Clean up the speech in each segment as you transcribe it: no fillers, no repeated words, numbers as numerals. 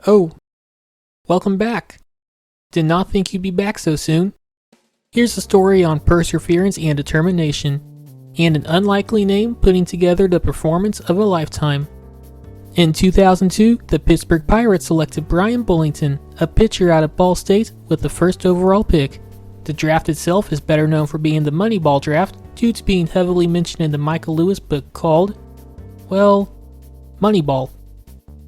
Oh, welcome back. Did not think you'd be back so soon. Here's a story on perseverance and determination, and an unlikely name putting together the performance of a lifetime. In 2002, the Pittsburgh Pirates selected Bryan Bullington, a pitcher out of Ball State, with the first overall pick. The draft itself is better known for being the Moneyball draft due to being heavily mentioned in the Michael Lewis book called, Moneyball.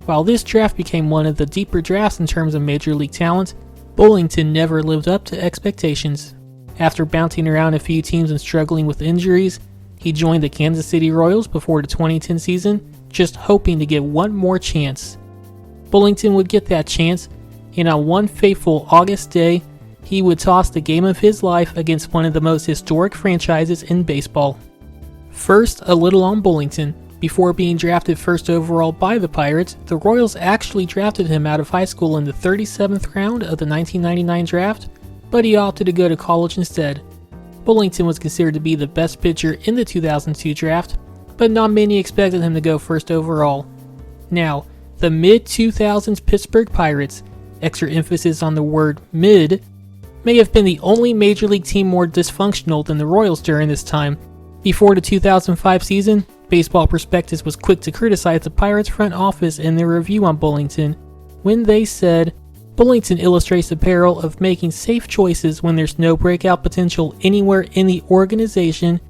While this draft became one of the deeper drafts in terms of major league talent, Bullington never lived up to expectations. After bouncing around a few teams and struggling with injuries, he joined the Kansas City Royals before the 2010 season, just hoping to get one more chance. Bullington would get that chance, and on one fateful August day, he would toss the game of his life against one of the most historic franchises in baseball. First, a little on Bullington. Before being drafted first overall by the Pirates, the Royals actually drafted him out of high school in the 37th round of the 1999 draft, but he opted to go to college instead. Bullington was considered to be the best pitcher in the 2002 draft, but not many expected him to go first overall. Now, the mid-2000s Pittsburgh Pirates, extra emphasis on the word mid, may have been the only major league team more dysfunctional than the Royals during this time. Before the 2005 season, Baseball Prospectus was quick to criticize the Pirates front office in their review on Bullington, when they said, Bullington illustrates the peril of making safe choices when there's no breakout potential anywhere in the organization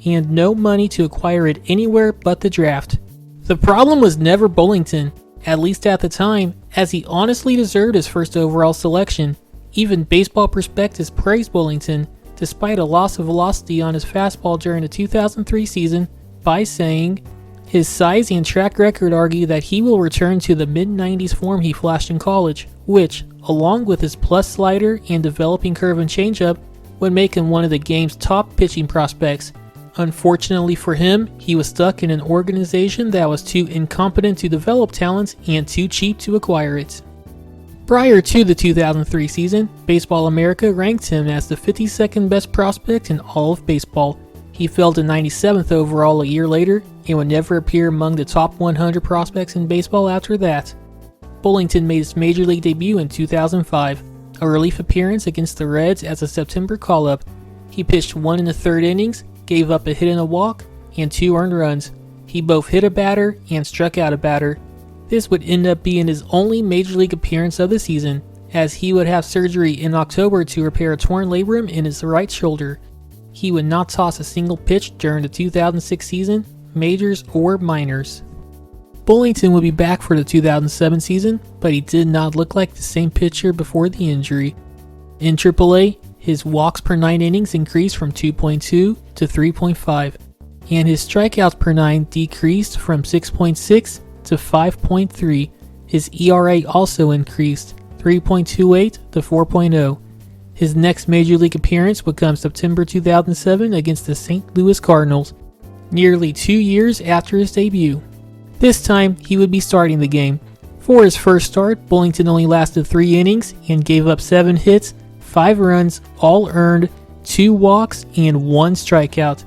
and no money to acquire it anywhere but the draft. The problem was never Bullington, at least at the time, as he honestly deserved his first overall selection. Even Baseball Prospectus praised Bullington, despite a loss of velocity on his fastball during the 2003 season, by saying, his size and track record argue that he will return to the mid-90s form he flashed in college, which, along with his plus slider and developing curve and changeup, would make him one of the game's top pitching prospects. Unfortunately for him, he was stuck in an organization that was too incompetent to develop talent and too cheap to acquire it. Prior to the 2003 season, Baseball America ranked him as the 52nd best prospect in all of baseball. He fell to 97th overall a year later and would never appear among the top 100 prospects in baseball after that. Bullington made his major league debut in 2005, a relief appearance against the Reds as a September call-up. He pitched 1 1/3 innings, gave up a hit and a walk, and 2 earned runs. He both hit a batter and struck out a batter. This would end up being his only major league appearance of the season, as he would have surgery in October to repair a torn labrum in his right shoulder. He would not toss a single pitch during the 2006 season, majors or minors. Bullington would be back for the 2007 season, but he did not look like the same pitcher before the injury. In AAA, his walks per 9 innings increased from 2.2 to 3.5, and his strikeouts per 9 decreased from 6.6 to 5.3. His ERA also increased 3.28 to 4.0. His next major league appearance would come September 2007 against the St. Louis Cardinals, nearly 2 years after his debut. This time, he would be starting the game. For his first start, Bullington only lasted 3 innings and gave up 7 hits, 5 runs, all earned, 2 walks, and 1 strikeout.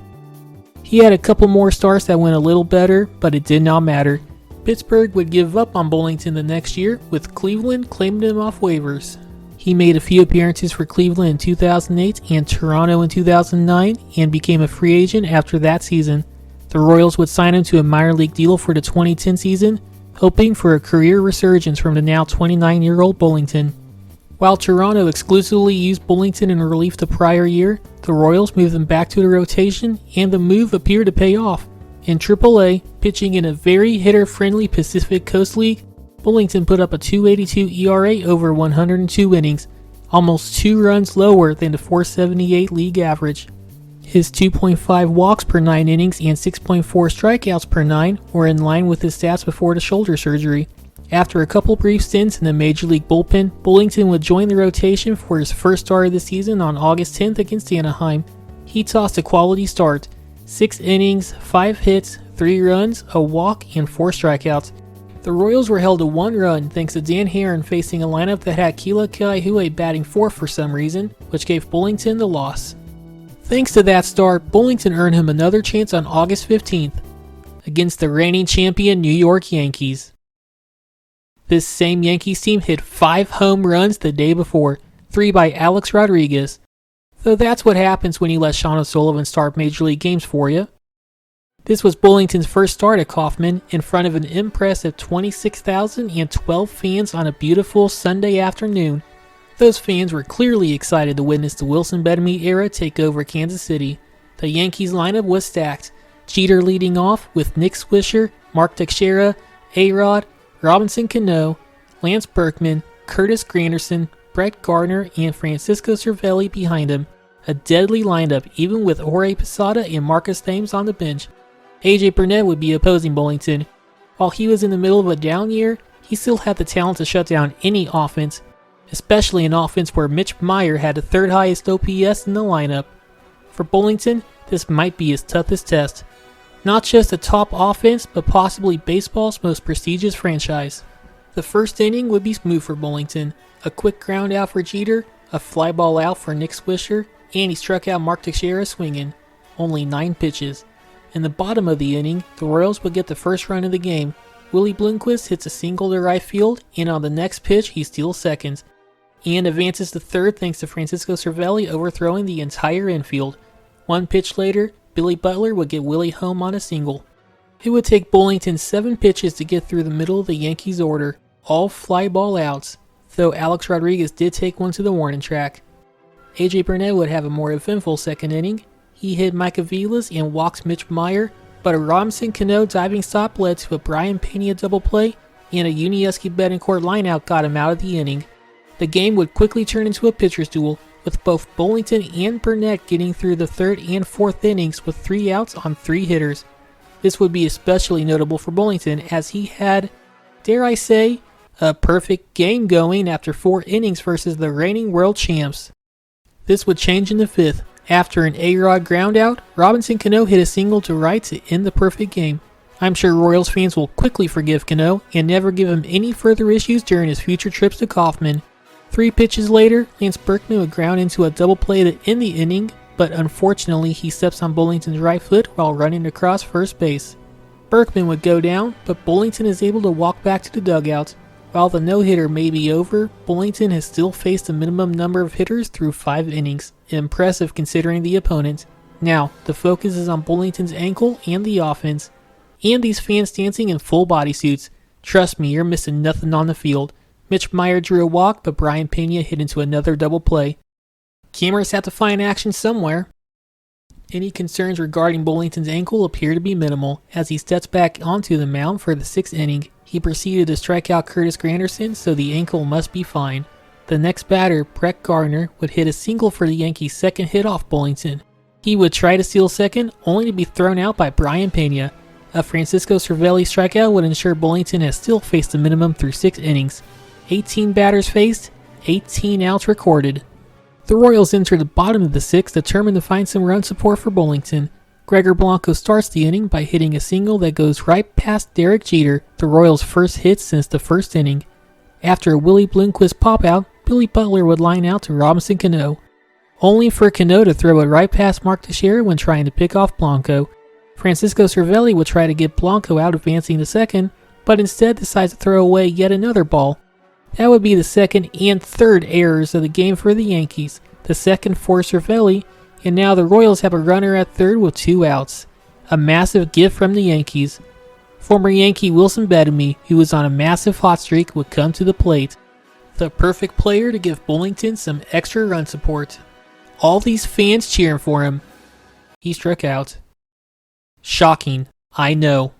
He had a couple more starts that went a little better, but it did not matter. Pittsburgh would give up on Bullington the next year, with Cleveland claiming him off waivers. He made a few appearances for Cleveland in 2008 and Toronto in 2009 and became a free agent after that season. The Royals would sign him to a minor league deal for the 2010 season, hoping for a career resurgence from the now 29-year-old Bullington. While Toronto exclusively used Bullington in relief the prior year, the Royals moved him back to the rotation, and the move appeared to pay off. In AAA, pitching in a very hitter-friendly Pacific Coast League, Bullington put up a 2.82 ERA over 102 innings, almost 2 runs lower than the 4.78 league average. His 2.5 walks per 9 innings and 6.4 strikeouts per 9 were in line with his stats before the shoulder surgery. After a couple brief stints in the Major League bullpen, Bullington would join the rotation for his first start of the season on August 10th against Anaheim. He tossed a quality start, 6 innings, 5 hits, 3 runs, a walk, and 4 strikeouts. The Royals were held to 1 run thanks to Dan Herron facing a lineup that had Kila Kaihue batting 4th for some reason, which gave Bullington the loss. Thanks to that start, Bullington earned him another chance on August 15th against the reigning champion New York Yankees. This same Yankees team hit 5 home runs the day before, 3 by Alex Rodriguez. Though that's what happens when you let Sean O'Sullivan start Major League games for you. This was Bullington's first start at Kauffman in front of an impressive 26,012 fans on a beautiful Sunday afternoon. Those fans were clearly excited to witness the Wilson Bettamy era take over Kansas City. The Yankees lineup was stacked. Jeter leading off with Nick Swisher, Mark Teixeira, A-Rod, Robinson Cano, Lance Berkman, Curtis Granderson, Brett Gardner, and Francisco Cervelli behind him. A deadly lineup even with Jorge Posada and Marcus Thames on the bench. AJ Burnett would be opposing Bullington. While he was in the middle of a down year, he still had the talent to shut down any offense, especially an offense where Mitch Meyer had the 3rd highest OPS in the lineup. For Bullington, this might be his toughest test. Not just a top offense, but possibly baseball's most prestigious franchise. The first inning would be smooth for Bullington. A quick ground out for Jeter, a fly ball out for Nick Swisher, and he struck out Mark Teixeira swinging. Only 9 pitches. In the bottom of the inning, the Royals would get the first run of the game. Willie Bloomquist hits a single to right field, and on the next pitch, he steals second, and advances to third thanks to Francisco Cervelli overthrowing the entire infield. 1 pitch later, Billy Butler would get Willie home on a single. It would take Bullington 7 pitches to get through the middle of the Yankees' order, all fly ball outs, though Alex Rodriguez did take one to the warning track. AJ Burnett would have a more eventful second inning. He hit Mike Aviles and walks Mitch Meyer, but a Robinson Cano diving stop led to a Brian Pena double play, and a Yuniesky Betancourt lineout got him out of the inning. The game would quickly turn into a pitcher's duel, with both Bullington and Burnett getting through the 3rd and 4th innings with 3 outs on 3 hitters. This would be especially notable for Bullington as he had, dare I say, a perfect game going after 4 innings versus the reigning world champs. This would change in the 5th. After an A-Rod ground out, Robinson Cano hit a single to right to end the perfect game. I'm sure Royals fans will quickly forgive Cano and never give him any further issues during his future trips to Kauffman. 3 pitches later, Lance Berkman would ground into a double play to end the inning, but unfortunately he steps on Bullington's right foot while running across first base. Berkman would go down, but Bullington is able to walk back to the dugout. While the no-hitter may be over, Bullington has still faced a minimum number of hitters through 5 innings. Impressive considering the opponent. Now, the focus is on Bullington's ankle and the offense. And these fans dancing in full bodysuits. Trust me, you're missing nothing on the field. Mitch Meyer drew a walk, but Brian Pena hit into another double play. Cameras have to find action somewhere. Any concerns regarding Bullington's ankle appear to be minimal, as he steps back onto the mound for the 6th inning. He proceeded to strike out Curtis Granderson, so the ankle must be fine. The next batter, Brett Gardner, would hit a single for the Yankees' second hit off Bullington. He would try to steal second, only to be thrown out by Brian Pena. A Francisco Cervelli strikeout would ensure Bullington has still faced a minimum through 6 innings. 18 batters faced, 18 outs recorded. The Royals enter the bottom of the 6th, determined to find some run support for Bullington. Gregor Blanco starts the inning by hitting a single that goes right past Derek Jeter, the Royals' first hit since the 1st inning. After a Willie Bloomquist pop-out, Billy Butler would line out to Robinson Cano, only for Cano to throw it right past Mark Teixeira when trying to pick off Blanco. Francisco Cervelli would try to get Blanco out advancing to second, but instead decides to throw away yet another ball. That would be the 2nd and 3rd errors of the game for the Yankees, the 2nd for Cervelli, and now the Royals have a runner at 3rd with 2 outs. A massive gift from the Yankees. Former Yankee Wilson Bettamy, who was on a massive hot streak, would come to the plate. The perfect player to give Bullington some extra run support. All these fans cheering for him. He struck out. Shocking, I know.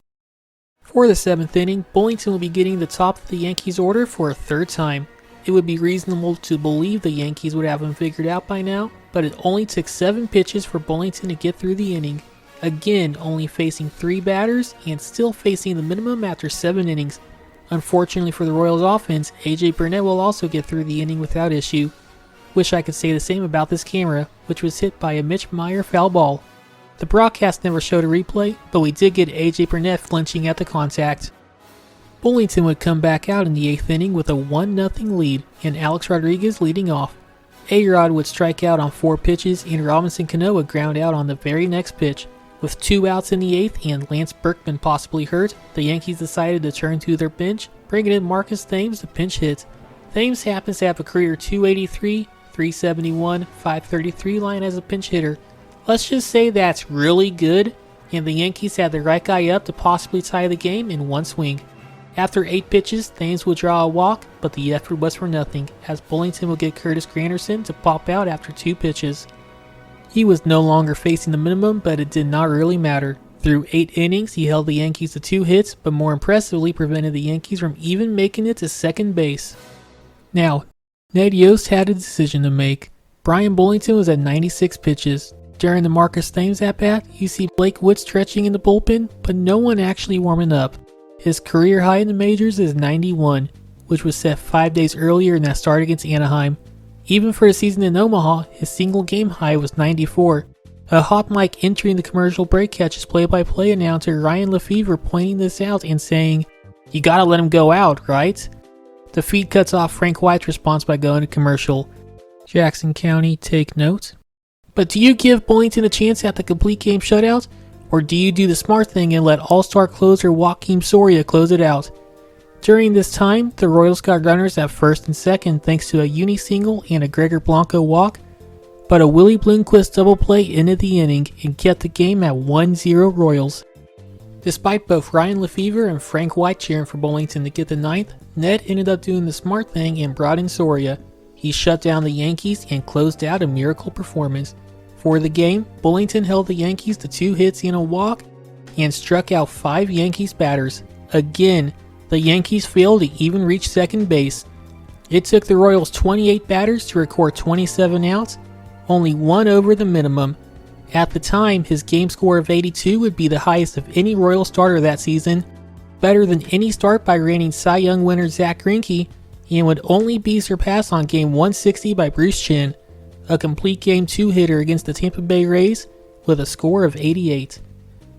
For the 7th inning, Bullington will be getting the top of the Yankees order for a 3rd time. It would be reasonable to believe the Yankees would have him figured out by now, but it only took 7 pitches for Bullington to get through the inning. Again, only facing 3 batters and still facing the minimum after 7 innings. Unfortunately for the Royals offense, AJ Burnett will also get through the inning without issue. Wish I could say the same about this camera, which was hit by a Mitch Meyer foul ball. The broadcast never showed a replay, but we did get AJ Burnett flinching at the contact. Bullington would come back out in the 8th inning with a 1-0 lead, and Alex Rodriguez leading off. A-Rod would strike out on 4 pitches, and Robinson Cano would ground out on the very next pitch. With 2 outs in the 8th and Lance Berkman possibly hurt, the Yankees decided to turn to their bench, bringing in Marcus Thames to pinch hit. Thames happens to have a career 283, 371, 533 line as a pinch hitter. Let's just say that's really good, and the Yankees had the right guy up to possibly tie the game in one swing. After 8 pitches, Thames would draw a walk, but the effort was for nothing, as Bullington would get Curtis Granderson to pop out after 2 pitches. He was no longer facing the minimum, but it did not really matter. Through 8 innings, he held the Yankees to 2 hits, but more impressively prevented the Yankees from even making it to second base. Now, Ned Yost had a decision to make. Bryan Bullington was at 96 pitches. During the Marcus Thames at-bat, you see Blake Wood stretching in the bullpen, but no one actually warming up. His career high in the majors is 91, which was set 5 days earlier in that start against Anaheim. Even for a season in Omaha, his single game high was 94. A hot mic entering the commercial break catches play-by-play announcer Ryan Lefevre pointing this out and saying, "You gotta let him go out, right?" The feed cuts off Frank White's response by going to commercial. Jackson County, take note. But do you give Bullington a chance at the complete game shutout? Or do you do the smart thing and let all-star closer Joakim Soria close it out? During this time, the Royals got runners at first and second thanks to a uni-single and a Gregor Blanco walk, but a Willie Bloomquist double play ended the inning and kept the game at 1-0 Royals. Despite both Ryan Lefevre and Frank White cheering for Bullington to get the 9th, Ned ended up doing the smart thing and brought in Soria. He shut down the Yankees and closed out a miracle performance. For the game, Bullington held the Yankees to 2 hits and a walk and struck out 5 Yankees batters. Again, the Yankees failed to even reach second base. It took the Royals 28 batters to record 27 outs, only 1 over the minimum. At the time, his game score of 82 would be the highest of any Royal starter that season, better than any start by reigning Cy Young winner Zach Greinke, and would only be surpassed on game 160 by Bruce Chen, a complete game 2-hitter against the Tampa Bay Rays with a score of 88.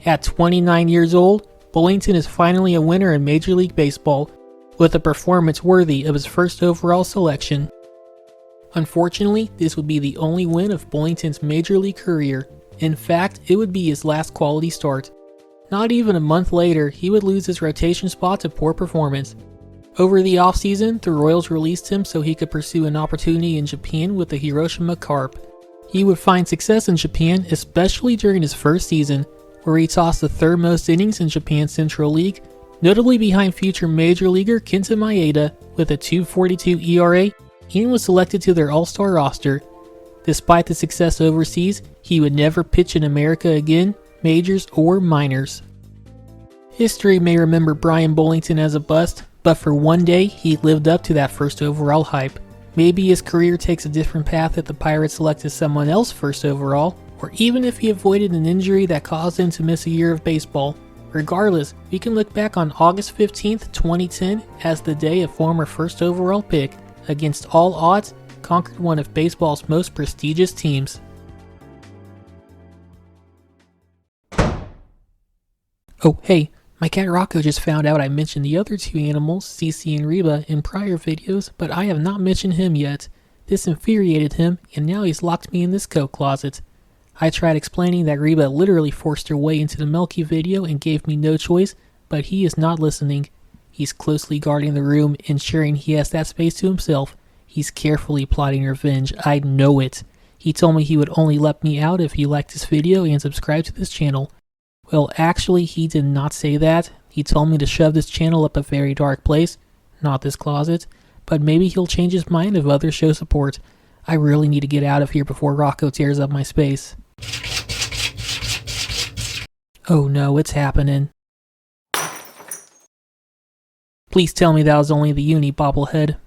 At 29 years old, Bullington is finally a winner in Major League Baseball, with a performance worthy of his first overall selection. Unfortunately, this would be the only win of Bullington's Major League career. In fact, it would be his last quality start. Not even a month later, he would lose his rotation spot to poor performance. Over the offseason, the Royals released him so he could pursue an opportunity in Japan with the Hiroshima Carp. He would find success in Japan, especially during his first season, where he tossed the 3rd most innings in Japan's Central League, notably behind future Major Leaguer Kenta Maeda with a 2.42 ERA, and was selected to their All-Star roster. Despite the success overseas, he would never pitch in America again, majors or minors. History may remember Bryan Bullington as a bust, but for one day, he lived up to that first overall hype. Maybe his career takes a different path if the Pirates selected someone else first overall, or even if he avoided an injury that caused him to miss a year of baseball. Regardless, we can look back on August 15th, 2010 as the day a former first overall pick, against all odds, conquered one of baseball's most prestigious teams. Oh hey, my cat Rocco just found out I mentioned the other 2 animals, Cece and Reba, in prior videos, but I have not mentioned him yet. This infuriated him, and now he's locked me in this coat closet. I tried explaining that Reba literally forced her way into the Melky video and gave me no choice, but he is not listening. He's closely guarding the room, ensuring he has that space to himself. He's carefully plotting revenge, I know it. He told me he would only let me out if he liked this video and subscribed to this channel. Well, actually, he did not say that. He told me to shove this channel up a very dark place, not this closet, but maybe he'll change his mind if others show support. I really need to get out of here before Rocco tears up my space. Oh no, it's happening. Please tell me that was only the uni bobblehead.